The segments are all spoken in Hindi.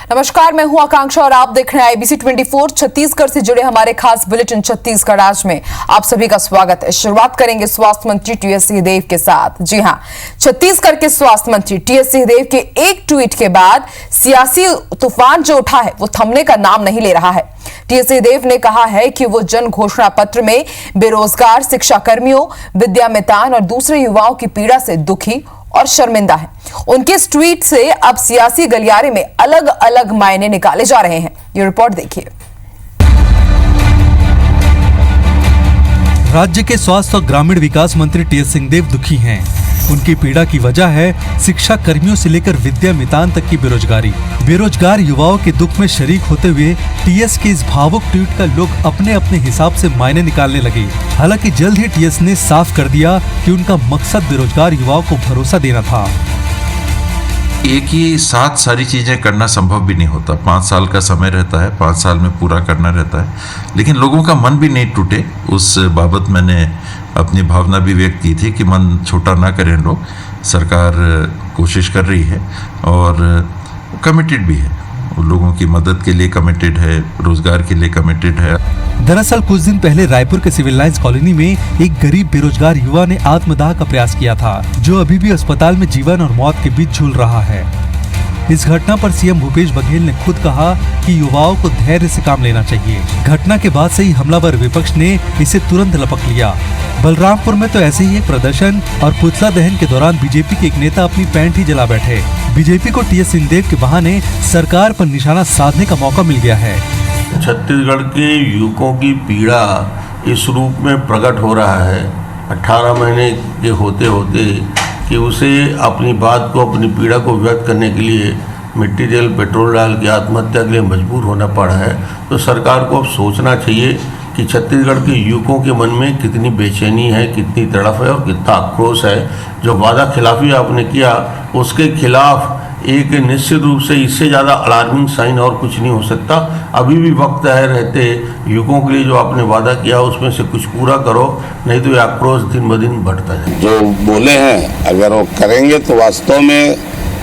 नमस्कार, मैं हूं आकांक्षा और आप देख रहे हैं IBC 24 छत्तीसगढ़ से जुड़े हमारे खास बुलेटिन छत्तीसगढ़ आज में आप सभी का स्वागत है। शुरुआत करेंगे स्वास्थ्य मंत्री टीएस सिंहदेव के साथ। जी हां, छत्तीसगढ़ के स्वास्थ्य मंत्री टीएस सिंहदेव के एक ट्वीट के बाद सियासी तूफान जो उठा है वो थमने का नाम नहीं ले रहा है। टीएस सिंहदेव ने कहा है कि वो जन घोषणा पत्र में बेरोजगार शिक्षा कर्मियों, विद्यामितान और दूसरे युवाओं की पीड़ा से दुखी और शर्मिंदा है। उनके इस ट्वीट से अब सियासी गलियारे में अलग अलग मायने निकाले जा रहे हैं। ये रिपोर्ट देखिए। राज्य के स्वास्थ्य और ग्रामीण विकास मंत्री टीएस सिंहदेव दुखी हैं। उनकी पीड़ा की वजह है शिक्षा कर्मियों से लेकर विद्यामितान तक की बेरोजगारी। बेरोजगार युवाओं के दुख में शरीक होते हुए टीएस के इस भावुक ट्वीट का लोग अपने अपने हिसाब से मायने निकालने लगे। हालांकि जल्द ही टीएस ने साफ कर दिया कि उनका मकसद बेरोजगार युवाओं को भरोसा देना था। एक ही साथ सारी चीज़ें करना संभव भी नहीं होता। 5 साल का समय रहता है, 5 साल में पूरा करना रहता है, लेकिन लोगों का मन भी नहीं टूटे। उस बाबत मैंने अपनी भावना भी व्यक्त की थी कि मन छोटा ना करें लोग। सरकार कोशिश कर रही है और कमिटेड भी है, लोगों की मदद के लिए कमिटेड है, रोजगार के लिए कमिटेड है। दरअसल कुछ दिन पहले रायपुर के सिविल लाइंस कॉलोनी में एक गरीब बेरोजगार युवा ने आत्मदाह का प्रयास किया था, जो अभी भी अस्पताल में जीवन और मौत के बीच झूल रहा है। इस घटना पर सीएम भूपेश बघेल ने खुद कहा कि युवाओं को धैर्य से काम लेना चाहिए। घटना के बाद से ही हमलावर विपक्ष ने इसे तुरंत लपक लिया। बलरामपुर में तो ऐसे ही एक प्रदर्शन और पुतला दहन के दौरान बीजेपी के एक नेता अपनी पैंट ही जला बैठे। बीजेपी को टीएस सिंहदेव के बहाने सरकार पर निशाना साधने का मौका मिल गया है। छत्तीसगढ़ के युवकों की पीड़ा इस रूप में प्रकट हो रहा है 18 महीने के होते होते कि उसे अपनी बात को, अपनी पीड़ा को व्यक्त करने के लिए मिट्टी तेल पेट्रोल डाल के आत्महत्या के लिए मजबूर होना पड़ा है। तो सरकार को अब सोचना चाहिए कि छत्तीसगढ़ के युवकों के मन में कितनी बेचैनी है, कितनी तड़फ है और कितना आक्रोश है। जो वादा खिलाफी आपने किया उसके खिलाफ एक निश्चित रूप से इससे ज़्यादा अलार्मिंग साइन और कुछ नहीं हो सकता। अभी भी वक्त है रहते युवकों के लिए जो आपने वादा किया उसमें से कुछ पूरा करो, नहीं तो ये आक्रोश दिन ब दिन बढ़ता है। जो बोले हैं अगर वो करेंगे तो वास्तव में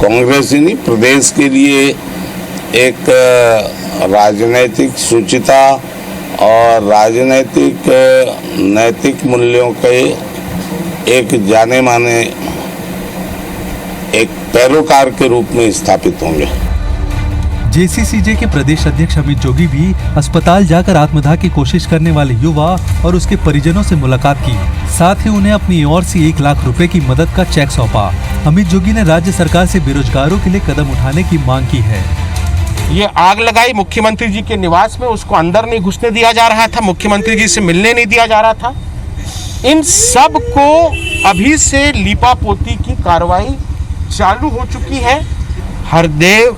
कांग्रेस ही नहीं प्रदेश के लिए एक राजनैतिक सूचिता और राजनैतिक नैतिक मूल्यों के एक जाने माने एक पैरोकार के रूप में स्थापित होंगे। जेसीसीजे के प्रदेश अध्यक्ष अमित जोगी भी अस्पताल जाकर आत्मदाह की कोशिश करने वाले युवा और उसके परिजनों से मुलाकात की। साथ ही उन्हें अपनी ओर से 1 लाख रुपए की मदद का चेक सौंपा। अमित जोगी ने राज्य सरकार से बेरोजगारों के लिए कदम उठाने की मांग की है। ये आग लगाई मुख्यमंत्री जी के निवास में, उसको अंदर नहीं घुसने दिया जा रहा था, मुख्यमंत्री जी से मिलने नहीं दिया जा रहा था। इन सब को अभी से लीपापोती की कार्रवाई चालू हो चुकी है। हरदेव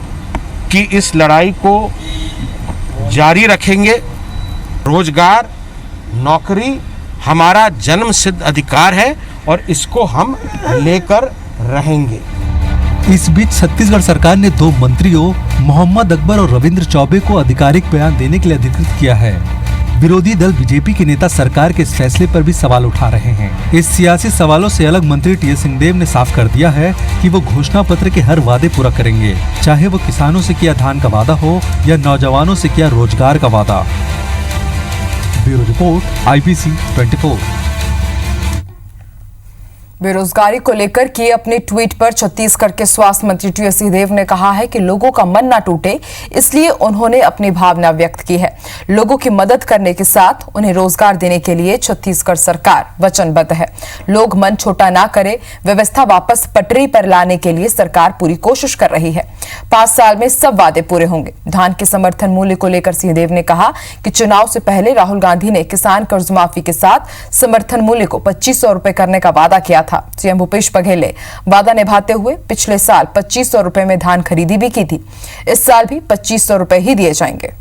की इस लड़ाई को जारी रखेंगे। रोजगार, नौकरी हमारा जन्म सिद्ध अधिकार है और इसको हम लेकर रहेंगे। इस बीच छत्तीसगढ़ सरकार ने 2 मंत्रियों मोहम्मद अकबर और रविंद्र चौबे को आधिकारिक बयान देने के लिए अधिकृत किया है। विरोधी दल बीजेपी के नेता सरकार के इस फैसले पर भी सवाल उठा रहे हैं। इस सियासी सवालों से अलग मंत्री टीएस सिंहदेव ने साफ कर दिया है कि वो घोषणा पत्र के हर वादे पूरा करेंगे, चाहे वो किसानों से किया धान का वादा हो या नौजवानों से किया रोजगार का वादा। Bureau report IBC 24। बेरोजगारी को लेकर किए अपने ट्वीट पर छत्तीसगढ़ के स्वास्थ्य मंत्री टीएस सिंहदेव ने कहा है कि लोगों का मन ना टूटे, इसलिए उन्होंने अपनी भावना व्यक्त की है। लोगों की मदद करने के साथ उन्हें रोजगार देने के लिए छत्तीसगढ़ सरकार वचनबद्ध है। लोग मन छोटा ना करें, व्यवस्था वापस पटरी पर लाने के लिए सरकार पूरी कोशिश कर रही है। 5 साल में सब वादे पूरे होंगे। धान के समर्थन मूल्य को लेकर सिंहदेव ने कहा कि चुनाव से पहले राहुल गांधी ने किसान कर्ज माफी के साथ समर्थन मूल्य को 2500 रुपए करने का वादा किया था। सीएम भूपेश बघेल ने वादा निभाते हुए पिछले साल 2500 रुपए में धान खरीदी भी की थी। इस साल भी 2500 रुपए ही दिए जाएंगे।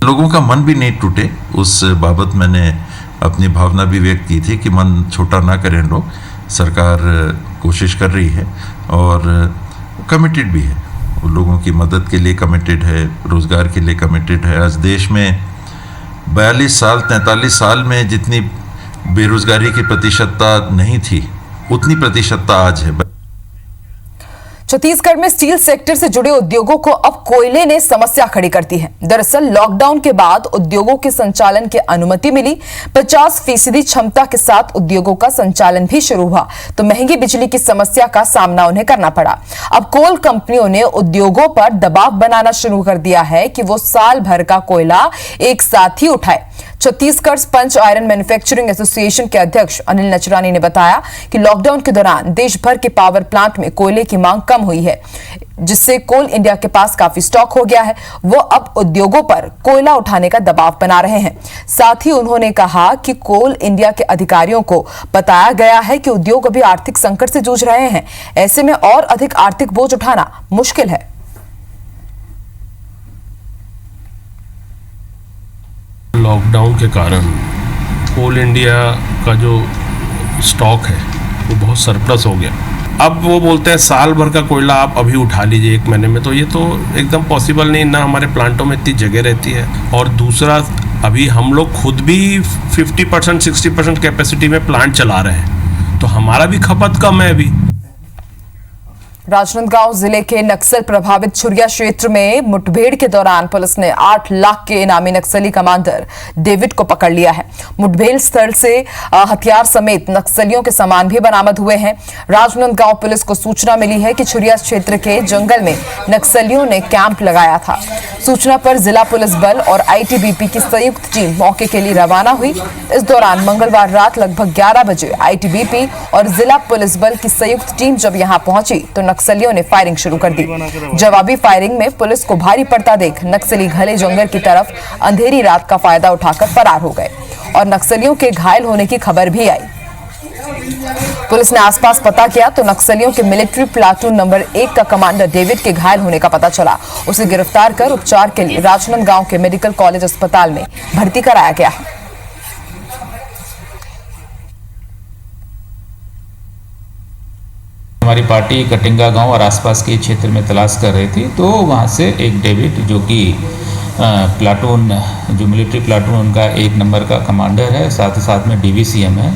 लोगों का मन भी नहीं टूटे, उस बाबत मैंने अपनी भावना भी व्यक्त की थी कि मन छोटा ना करें लोग। सरकार कोशिश कर रही है और कमिटेड भी है, लोगों की मदद के लिए कमिटेड है, रोजगार के लिए कमिटेड है। आज देश में 42 साल 43 साल में जितनी बेरोजगारी की प्रतिशतता नहीं थी, उतनी प्रतिशतता आज है। छत्तीसगढ़ में स्टील सेक्टर से जुड़े उद्योगों को अब कोयले ने समस्या खड़ी कर दी है। दरअसल लॉकडाउन के बाद उद्योगों के संचालन की अनुमति मिली। 50% क्षमता के साथ उद्योगों का संचालन भी शुरू हुआ तो महंगी बिजली की समस्या का सामना उन्हें करना पड़ा। अब कोल कंपनियों ने उद्योगों पर दबाव बनाना शुरू कर दिया है कि वो साल भर का कोयला एक साथ ही उठाए। Chhattisgarh sponge iron manufacturing association के अध्यक्ष अनिल नचरानी ने बताया कि लॉकडाउन के दौरान देश भर के पावर प्लांट में कोयले की मांग कम हुई है, जिससे कोल इंडिया के पास काफी स्टॉक हो गया है। वो अब उद्योगों पर कोयला उठाने का दबाव बना रहे हैं। साथ ही उन्होंने कहा कि कोल इंडिया के अधिकारियों को बताया गया है कि उद्योग अभी आर्थिक संकट से जूझ रहे हैं, ऐसे में और अधिक आर्थिक बोझ उठाना मुश्किल है। लॉकडाउन के कारण कोल इंडिया का जो स्टॉक है वो बहुत सरप्लस हो गया। अब वो बोलते हैं साल भर का कोयला आप अभी उठा लीजिए 1 महीने में, तो ये तो एकदम पॉसिबल नहीं ना। हमारे प्लांटों में इतनी जगह रहती है और दूसरा अभी हम लोग खुद भी 50% 60% कैपेसिटी में प्लांट चला रहे हैं, तो हमारा भी खपत कम है अभी। राजनांदगांव जिले के नक्सल प्रभावित छुरिया क्षेत्र में मुठभेड़ के दौरान पुलिस ने 8 लाख के इनामी नक्सली कमांडर डेविड को पकड़ लिया है। मुठभेड़ स्थल से हथियार समेत नक्सलियों के सामान भी बरामद हुए हैं। राजनांदगांव पुलिस को सूचना मिली है कि छुरिया क्षेत्र के जंगल में नक्सलियों ने कैंप लगाया था। सूचना पर जिला पुलिस बल और आईटीबीपी की संयुक्त टीम मौके के लिए रवाना हुई। इस दौरान मंगलवार रात लगभग 11 बजे आईटीबीपी और जिला पुलिस बल की संयुक्त टीम जब यहां पहुंची तो नक्सलियों ने फायरिंग शुरू कर दी। जवाबी फायरिंग में पुलिस को भारी पड़ता देख नक्सली घने जंगल की तरफ अंधेरी रात का फायदा उठाकर फरार हो गए और नक्सलियों के घायल होने की खबर भी आई। पुलिस ने आसपास पता किया तो नक्सलियों के मिलिट्री प्लाटून नंबर 1 का कमांडर डेविड के घायल होने का पता चला। उसे गिरफ्तार कर उपचार के लिए राजनांदगांव के मेडिकल कॉलेज अस्पताल में भर्ती कराया गया है। हमारी पार्टी कटिंगा गांव और आसपास के क्षेत्र में तलाश कर रही थी, तो वहां से एक डेविड जो कि प्लाटून जो मिलिट्री प्लाटून उनका 1 नंबर का कमांडर है, साथ ही साथ में डीवीसीएम है,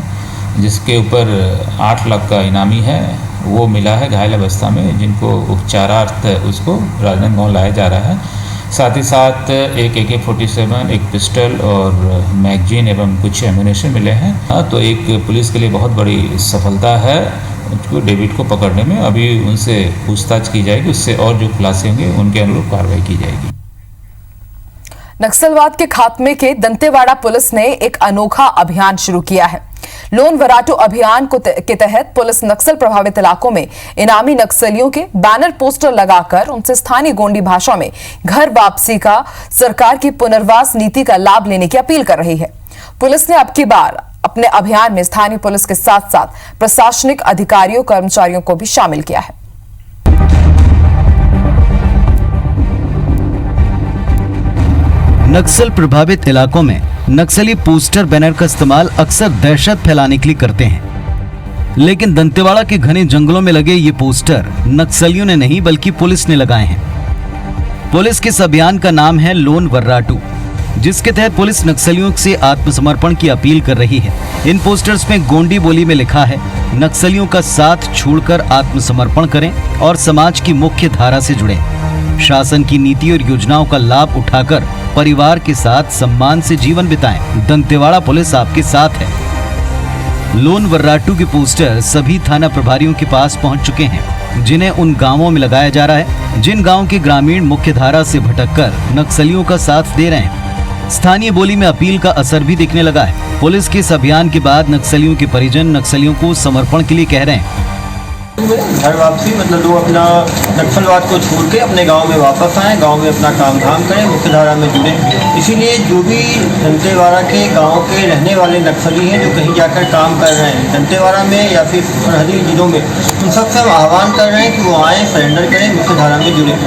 जिसके ऊपर 8 लाख का इनामी है, वो मिला है घायल अवस्था में, जिनको उपचारार्थ उसको राजनांदगांव लाया जा रहा है। साथ ही साथ एक AK-47, एक पिस्टल और मैगजीन एवं कुछ एम्यूनेशन मिले हैं। तो एक पुलिस के लिए बहुत बड़ी सफलता है डेविड को पकड़ने में। अभी उनसे पूछताछ की जाएगी, उससे और जो खुलासे होंगे उनके अनुरूप कार्रवाई की जाएगी। नक्सलवाद के खात्मे के दंतेवाड़ा पुलिस ने एक अनोखा अभियान शुरू किया है। लोन वराटू अभियान के तहत पुलिस नक्सल प्रभावित इलाकों में इनामी नक्सलियों के बैनर पोस्टर लगाकर उनसे स्थानीय गोंडी भाषा में घर वापसी का सरकार की पुनर्वास नीति का लाभ लेने की अपील कर रही है। पुलिस ने अब की बार अपने अभियान में स्थानीय पुलिस के साथ साथ प्रशासनिक अधिकारियों कर्मचारियों को भी शामिल किया है। नक्सल प्रभावित इलाकों में नक्सली पोस्टर बैनर का इस्तेमाल अक्सर दहशत फैलाने के लिए करते हैं, लेकिन दंतेवाड़ा के घने जंगलों में लगे ये पोस्टर नक्सलियों ने नहीं बल्कि पुलिस ने लगाए हैं। पुलिस के इस अभियान का नाम है लोन वर्राटू, जिसके तहत पुलिस नक्सलियों से आत्मसमर्पण की अपील कर रही है। इन पोस्टर्स में गोंडी बोली में लिखा है, नक्सलियों का साथ छोड़कर आत्मसमर्पण करें और समाज की मुख्य धारा से जुड़े। शासन की नीति और योजनाओं का लाभ उठाकर परिवार के साथ सम्मान से जीवन बिताएं। दंतेवाड़ा पुलिस आपके साथ है। लोन वर्राटू के पोस्टर सभी थाना प्रभारियों के पास पहुंच चुके हैं, जिन्हें उन गांवों में लगाया जा रहा है जिन गांव के ग्रामीण मुख्य धारा से भटककर नक्सलियों का साथ दे रहे हैं। स्थानीय बोली में अपील का असर भी दिखने लगा है। पुलिस के इस अभियान के बाद नक्सलियों के परिजन नक्सलियों को समर्पण के लिए कह रहे हैं। घर वापसी मतलब लोग अपना नक्सलवाद को छोड़ के अपने गांव में वापस आएँ, गांव में अपना काम धाम करें, मुख्यधारा में जुड़े। इसीलिए जो भी दंतेवाड़ा के गांव के रहने वाले नक्सली हैं जो कहीं जाकर काम कर रहे हैं दंतेवाड़ा में या फिर सरहदी जिलों में, उन सबसे हम आह्वान कर रहे हैं कि वो आएँ, सरेंडर करें, मुख्यधारा में जुड़े।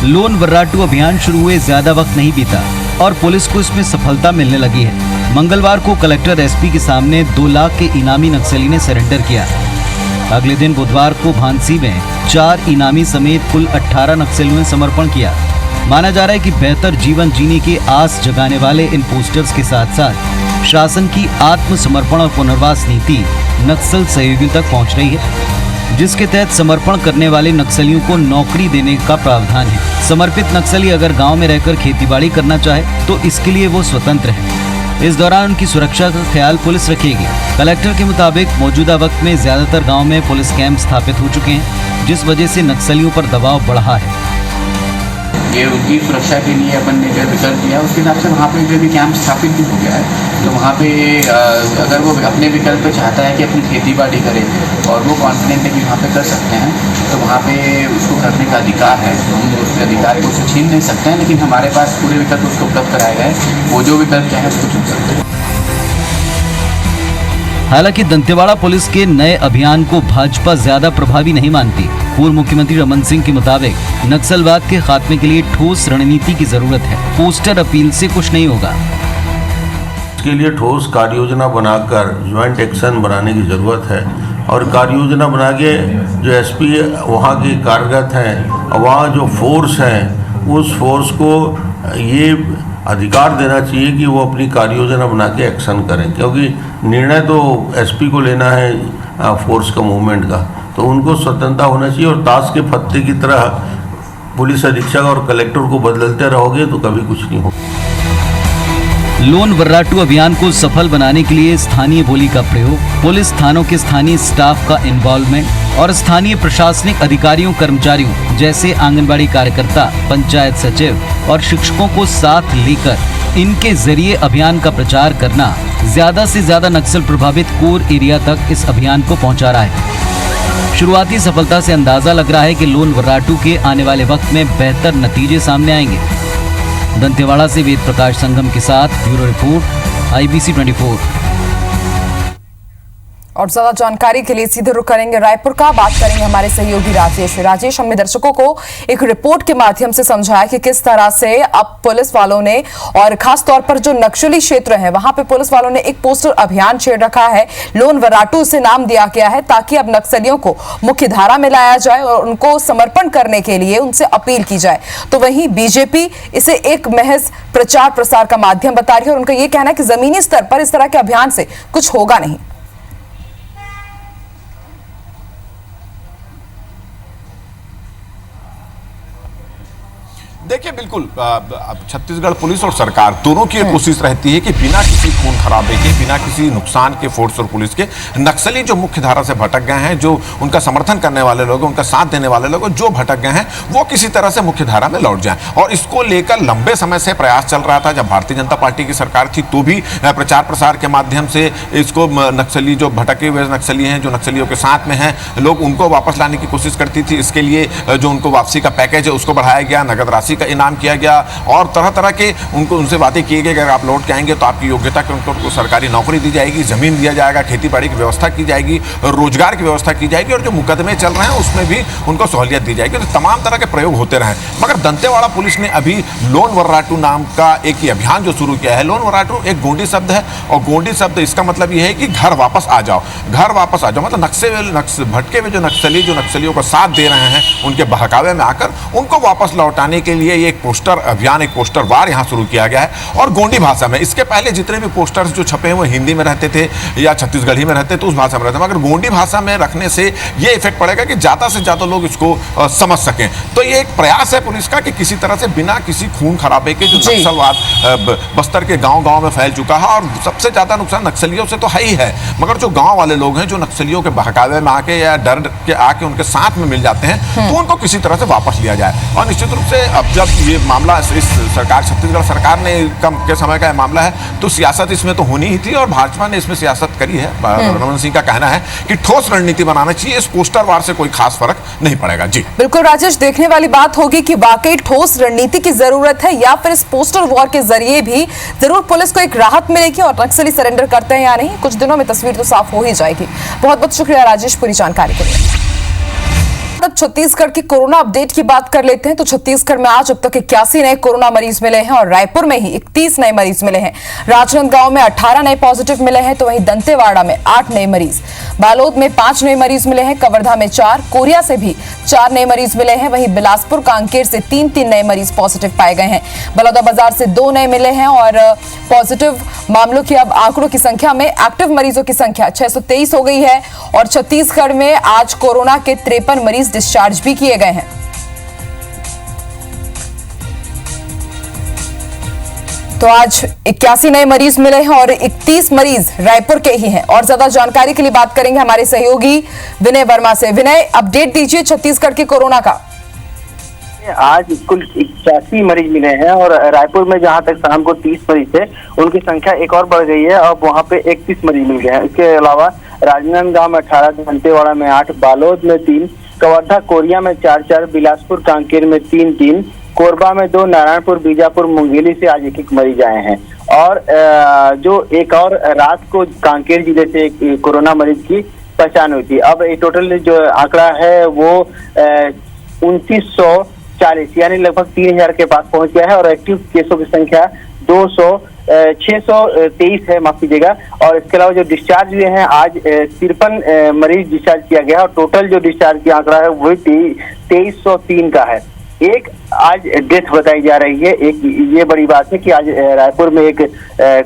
लोन वर्राटू अभियान शुरू हुए ज्यादा वक्त नहीं बीता और पुलिस को इसमें सफलता मिलने लगी है। मंगलवार को कलेक्टर एसपी के सामने 2 लाख के इनामी नक्सली ने सरेंडर किया। अगले दिन बुधवार को भांसी में 4 इनामी समेत कुल 18 नक्सलियों ने समर्पण किया। माना जा रहा है कि बेहतर जीवन जीने की आस जगाने वाले इन पोस्टर्स के साथ साथ शासन की आत्मसमर्पण और पुनर्वास नीति नक्सल सहयोगियों तक पहुंच रही है। जिसके तहत समर्पण करने वाले नक्सलियों को नौकरी देने का प्रावधान है। समर्पित नक्सली अगर गांव में रहकर खेतीबाड़ी करना चाहे तो इसके लिए वो स्वतंत्र है। इस दौरान उनकी सुरक्षा का ख्याल पुलिस रखेगी। कलेक्टर के मुताबिक मौजूदा वक्त में ज्यादातर गांव में पुलिस कैंप स्थापित हो चुके हैं, जिस वजह से नक्सलियों पर दबाव बढ़ा है। ये उनकी सुरक्षा के लिए अपन ने जो विकल्प लिया उसके हिसाब से वहाँ पे जो भी कैंप स्थापित भी हो गया है। तो वहाँ पे अगर वो अपने विकल्प पे चाहता है कि अपनी खेती बाड़ी करे और वो कॉन्फिडेंट है कि वहाँ पे कर सकते हैं, तो वहाँ पे उसको करने का अधिकार है। हम उस अधिकार को उसे छीन नहीं सकते हैं, लेकिन हमारे पास पूरे विकल्प उसको उपलब्ध कराए गए। वो जो विकल्प चाहे उसको चुन सकते हैं। हालांकि दंतेवाड़ा पुलिस के नए अभियान को भाजपा ज्यादा प्रभावी नहीं मानती। पूर्व मुख्यमंत्री रमन सिंह के मुताबिक नक्सलवाद के खात्मे के लिए ठोस रणनीति की जरूरत है। पोस्टर अपील से कुछ नहीं होगा। इसके लिए ठोस कार्य योजना बनाकर ज्वाइंट एक्शन बनाने की ज़रूरत है और कार्य योजना बना के जो एसपी वहाँ के कार्यरत हैं और वहाँ जो फोर्स हैं उस फोर्स को ये अधिकार देना चाहिए कि वो अपनी कार्य योजना बना के एक्शन करें, क्योंकि निर्णय तो एसपी को लेना है फोर्स का मूवमेंट का, तो उनको स्वतंत्रता होना चाहिए। और ताश के पत्ते की तरह पुलिस अधीक्षक और कलेक्टर को बदलते रहोगे तो कभी कुछ नहीं होगा। लोन वर्राटू अभियान को सफल बनाने के लिए स्थानीय बोली का प्रयोग, पुलिस थानों के स्थानीय स्टाफ का इन्वॉल्वमेंट और स्थानीय प्रशासनिक अधिकारियों कर्मचारियों जैसे आंगनबाड़ी कार्यकर्ता, पंचायत सचिव और शिक्षकों को साथ लेकर इनके जरिए अभियान का प्रचार करना ज्यादा से ज्यादा नक्सल प्रभावित कोर एरिया तक इस अभियान को पहुंचा रहा है। शुरुआती सफलता से अंदाजा लग रहा है कि लोन वर्राटू के आने वाले वक्त में बेहतर नतीजे सामने आएंगे। दंतेवाड़ा से वेद प्रकाश संगम के साथ ब्यूरो रिपोर्ट IBC 24। और ज्यादा जानकारी के लिए सीधे रुख करेंगे रायपुर का। बात करेंगे हमारे सहयोगी राजेश। हमने दर्शकों को एक रिपोर्ट के माध्यम से समझाया कि किस तरह से अब पुलिस वालों ने और खास तौर पर जो नक्सली क्षेत्र है वहां पे पुलिस वालों ने एक पोस्टर अभियान छेड़ रखा है। लोन वर्राटू से नाम दिया गया है ताकि अब नक्सलियों को मुख्य धारा में लाया जाए और उनको समर्पण करने के लिए उनसे अपील की जाए। तो वहीं बीजेपी इसे एक महज प्रचार प्रसार का माध्यम बता रही है और उनका यह कहना है कि जमीनी स्तर पर इस तरह के अभियान से कुछ होगा नहीं। देखिए, बिल्कुल छत्तीसगढ़ पुलिस और सरकार दोनों की कोशिश रहती है कि बिना किसी खून खराबे के, बिना किसी नुकसान के फोर्स और पुलिस के नक्सली जो मुख्य धारा से भटक गए हैं, जो उनका समर्थन करने वाले लोग, उनका साथ देने वाले लोग जो भटक गए हैं, वो किसी तरह से मुख्य धारा में लौट जाएं। और इसको लेकर लंबे समय से प्रयास चल रहा था। जब भारतीय जनता पार्टी की सरकार थी तो भी प्रचार प्रसार के माध्यम से इसको नक्सली जो भटके हुए नक्सली हैं, जो नक्सलियों के साथ में हैं लोग, उनको वापस लाने की कोशिश करती थी। इसके लिए जो उनको वापसी का पैकेज है उसको बढ़ाया गया, नगद राशि का इनाम किया गया और तरह तरह के उनसे बातें की गई। अगर आप लौट के आएंगे तो आपकी योग्यता के उनको सरकारी नौकरी दी जाएगी, जमीन दिया जाएगा, खेती बाड़ी की व्यवस्था की जाएगी, रोजगार की व्यवस्था की जाएगी और जो मुकदमे चल रहे हैं उसमें भी उनको सहूलियत दी जाएगी। तो तमाम तरह के प्रयोग होते रहे। मगर दंतेवाड़ा पुलिस ने अभी लोन वर्राटू नाम का एक ही अभियान जो शुरू किया है। लोन वर्राटू एक गोंडी शब्द है और गोंडी शब्द इसका मतलब यह है कि घर वापस आ जाओ, घर वापस आ जाओ। मतलब भटके हुए जो नक्सलियों को साथ दे रहे हैं, उनके बहकावे में आकर उनको वापस लौटाने के लिए एक पोस्टर अभियान, एक पोस्टर वार यहां शुरू किया गया है और गोंडी भाषा में। इसके पहले जितने भी पोस्टर्स जो छपे हैं वो हिंदी में रहते थे या छत्तीसगढ़ी में रहते थे, उस भाषा में रहते, मगर गोंडी भाषा में रखने से ये इफेक्ट पड़ेगा कि ज्यादा से ज्यादा लोग इसको समझ सकें। तो ये एक प्रयास है पुलिस का कि किसी तरह से बिना किसी खून खराबे के जो नक्सलवाद बस्तर के गांव-गांव में फैल चुका है और सबसे ज्यादा नुकसान नक्सलियों से तो है ही है, मगर जो गांव वाले लोग हैं जो नक्सलियों के बहकावे में आके या डर के आके उनके साथ में मिल जाते हैं, तो उनको किसी तरह से वापस लिया जाए। और निश्चित रूप से अब जब ये मामला इस सरकार, छत्तीसगढ़ सरकार ने कम के समय का मामला है तो सियासत इसमें तो होनी ही थी और भाजपा ने इसमें सियासत करी है। रमन सिंह का कहना है कि ठोस रणनीति बनाना चाहिए, इस पोस्टर वार से कोई खास फर्क नहीं पड़ेगा। जी बिल्कुल राजेश, देखने वाली बात होगी कि वाकई ठोस रणनीति की जरूरत है या फिर इस पोस्टर वॉर के जरिए भी जरूर पुलिस को एक राहत मिलेगी और नक्सली सरेंडर करते हैं या नहीं, कुछ दिनों में तस्वीर तो साफ हो ही जाएगी। बहुत बहुत शुक्रिया राजेश पूरी जानकारी के लिए। अब छत्तीसगढ़ की कोरोना अपडेट की बात कर लेते हैं। तो छत्तीसगढ़ में आज अब तक 81 नए कोरोना मरीज मिले हैं और रायपुर में ही 31 नए मरीज मिले हैं। राजनांदगांव में 18 नए पॉजिटिव मिले हैं, तो वहीं दंतेवाड़ा में 8 नए मरीज, बालोद में 5 नए मरीज मिले हैं, कवर्धा में 4, कोरिया से भी 4 नए मरीज मिले हैं। वहीं बिलासपुर कांकेर से 3 नए मरीज पॉजिटिव पाए गए हैं। बलौदाबाजार से 2 नए मिले हैं और पॉजिटिव मामलों की अब आंकड़ों की संख्या में एक्टिव मरीजों की संख्या 623 हो गई है और छत्तीसगढ़ में आज कोरोना के 53 मरीज डिस्चार्ज भी किए गए हैं। तो आज 81 नए मरीज मिले हैं और 31 मरीज रायपुर के ही हैं। और ज्यादा जानकारी के लिए बात करेंगे हमारे सहयोगी विनय वर्मा से। विनय, अपडेट दीजिए छत्तीसगढ़ के कोरोना का। आज कुल 81 मरीज मिले हैं और रायपुर में जहां तक शाम को 30 मरीज थे, उनकी संख्या एक और बढ़ गई है। अब वहां पे 31 मरीज मिल गए हैं। इसके अलावा राजनांदगांव में 18, दंतेवाड़ा में 8, बालोद में 3, कवर्धा कोरिया में 4, बिलासपुर कांकेर में 3, कोरबा में 2, नारायणपुर, बीजापुर, मुंगेली से आज 1 मरीज आए हैं। और जो एक और रात को कांकेर जिले से एक कोरोना मरीज की पहचान हुई थी। अब ये टोटल जो आंकड़ा है वो 2940 यानी लगभग 3000 के पास पहुंच गया है और एक्टिव केसों की संख्या 623 है, माफ कीजिएगा। और इसके अलावा जो डिस्चार्ज हुए हैं आज 53 मरीज डिस्चार्ज किया गया और टोटल जो डिस्चार्ज की आंकड़ा है वही 2303 का है। एक आज डेथ बताई जा रही है। एक ये बड़ी बात है कि आज रायपुर में एक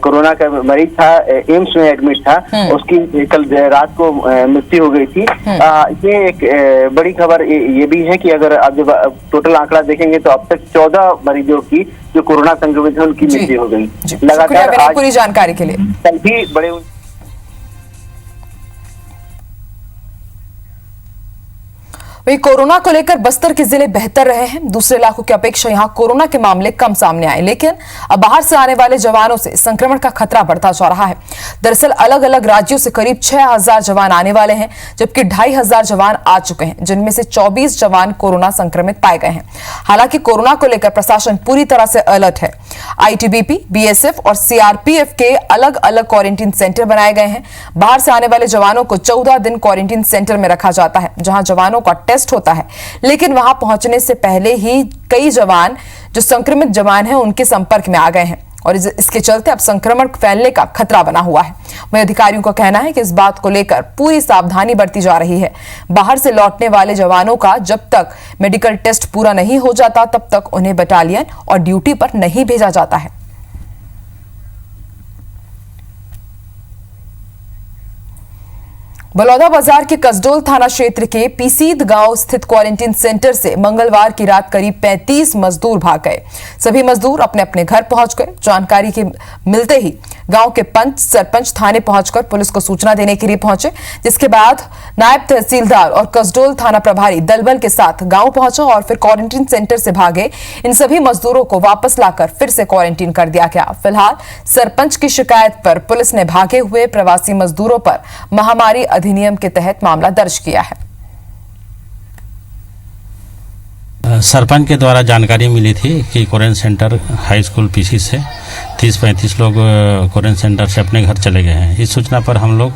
कोरोना का मरीज था, एम्स में एडमिट था, उसकी कल रात को मृत्यु हो गई थी। ये एक बड़ी खबर ये भी है कि अगर आप जब टोटल आंकड़ा देखेंगे तो अब तक 14 मरीजों की जो कोरोना संक्रमित है उनकी मृत्यु हो गई। लगातार आज पूरी जानकारी के लिए कल भी बड़े वही कोरोना को लेकर बस्तर के जिले बेहतर रहे हैं। दूसरे इलाकों की अपेक्षा यहां कोरोना के मामले कम सामने आए, लेकिन अब बाहर से आने वाले जवानों से संक्रमण का खतरा बढ़ता जा रहा है। दरअसल अलग अलग राज्यों से करीब 6000 जवान आने वाले हैं, जबकि 2500 जवान आ चुके हैं, जिनमें से 24 जवान कोरोना संक्रमित पाए गए हैं। हालांकि कोरोना को लेकर प्रशासन पूरी तरह से अलर्ट है। आईटीबीपी, बीएसएफ और सीआरपीएफ के अलग अलग क्वारंटीन सेंटर बनाए गए हैं। बाहर से आने वाले जवानों को 14 दिन क्वारंटीन सेंटर में रखा जाता है, जहां जवानों का टेस्ट होता है। लेकिन वहां पहुंचने से पहले ही कई जवान जो संक्रमित जवान हैं उनके संपर्क में आ गए हैं और इसके चलते अब संक्रमण फैलने का खतरा बना हुआ है। वहीं अधिकारियों का कहना है कि इस बात को लेकर पूरी सावधानी बरती जा रही है। बाहर से लौटने वाले जवानों का जब तक मेडिकल टेस्ट पूरा नहीं हो जाता तब तक उन्हें बटालियन और ड्यूटी पर नहीं भेजा जाता है। बलौदाबाजार के कसडोल थाना क्षेत्र के पीसीद गांव स्थित क्वारंटीन सेंटर से मंगलवार की रात करीब 35 मजदूर भाग गए। सभी मजदूर अपने अपने घर पहुंच गए। जानकारी के मिलते ही गांव के पंच, सरपंच थाने पहुंचकर पुलिस को सूचना देने के लिए पहुंचे, जिसके बाद नायब तहसीलदार और कसडोल थाना प्रभारी दलबल के साथ गांव पहुंचा और फिर क्वारंटीन सेंटर से भागे इन सभी मजदूरों को वापस लाकर फिर से क्वारंटीन कर दिया गया। फिलहाल सरपंच की शिकायत पर पुलिस ने भागे हुए प्रवासी मजदूरों पर महामारी अधिनियम के तहत मामला दर्ज किया है। सरपंच के द्वारा जानकारी मिली थी कि quarantine centre high school PC से 30-35 लोग क्वारंटीन सेंटर से अपने घर चले गए हैं। इस सूचना पर हम लोग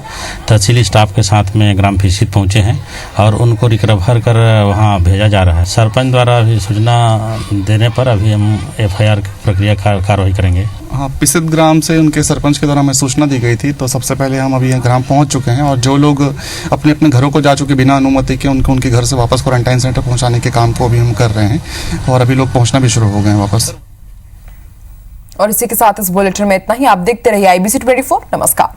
तहसीली स्टाफ के साथ में ग्राम पीसीद पहुंचे हैं और उनको रिकवर कर वहां भेजा जा रहा है। सरपंच द्वारा अभी सूचना देने पर अभी हम एफआईआर की प्रक्रिया कार्रवाई करेंगे। हाँ, पिसिद ग्राम से उनके सरपंच के द्वारा हमें सूचना दी गई थी, तो सबसे पहले हम अभी यहाँ ग्राम पहुँच चुके हैं और जो लोग अपने अपने घरों को जा चुके बिना अनुमति के उनको उनके घर से वापस क्वारंटाइन सेंटर पहुँचाने के काम को अभी हम कर रहे हैं और अभी लोग पहुँचना भी शुरू हो गए हैं वापस। और इसी के साथ इस बुलेटिन में इतना ही। आप देखते रहिए IBC 24। नमस्कार।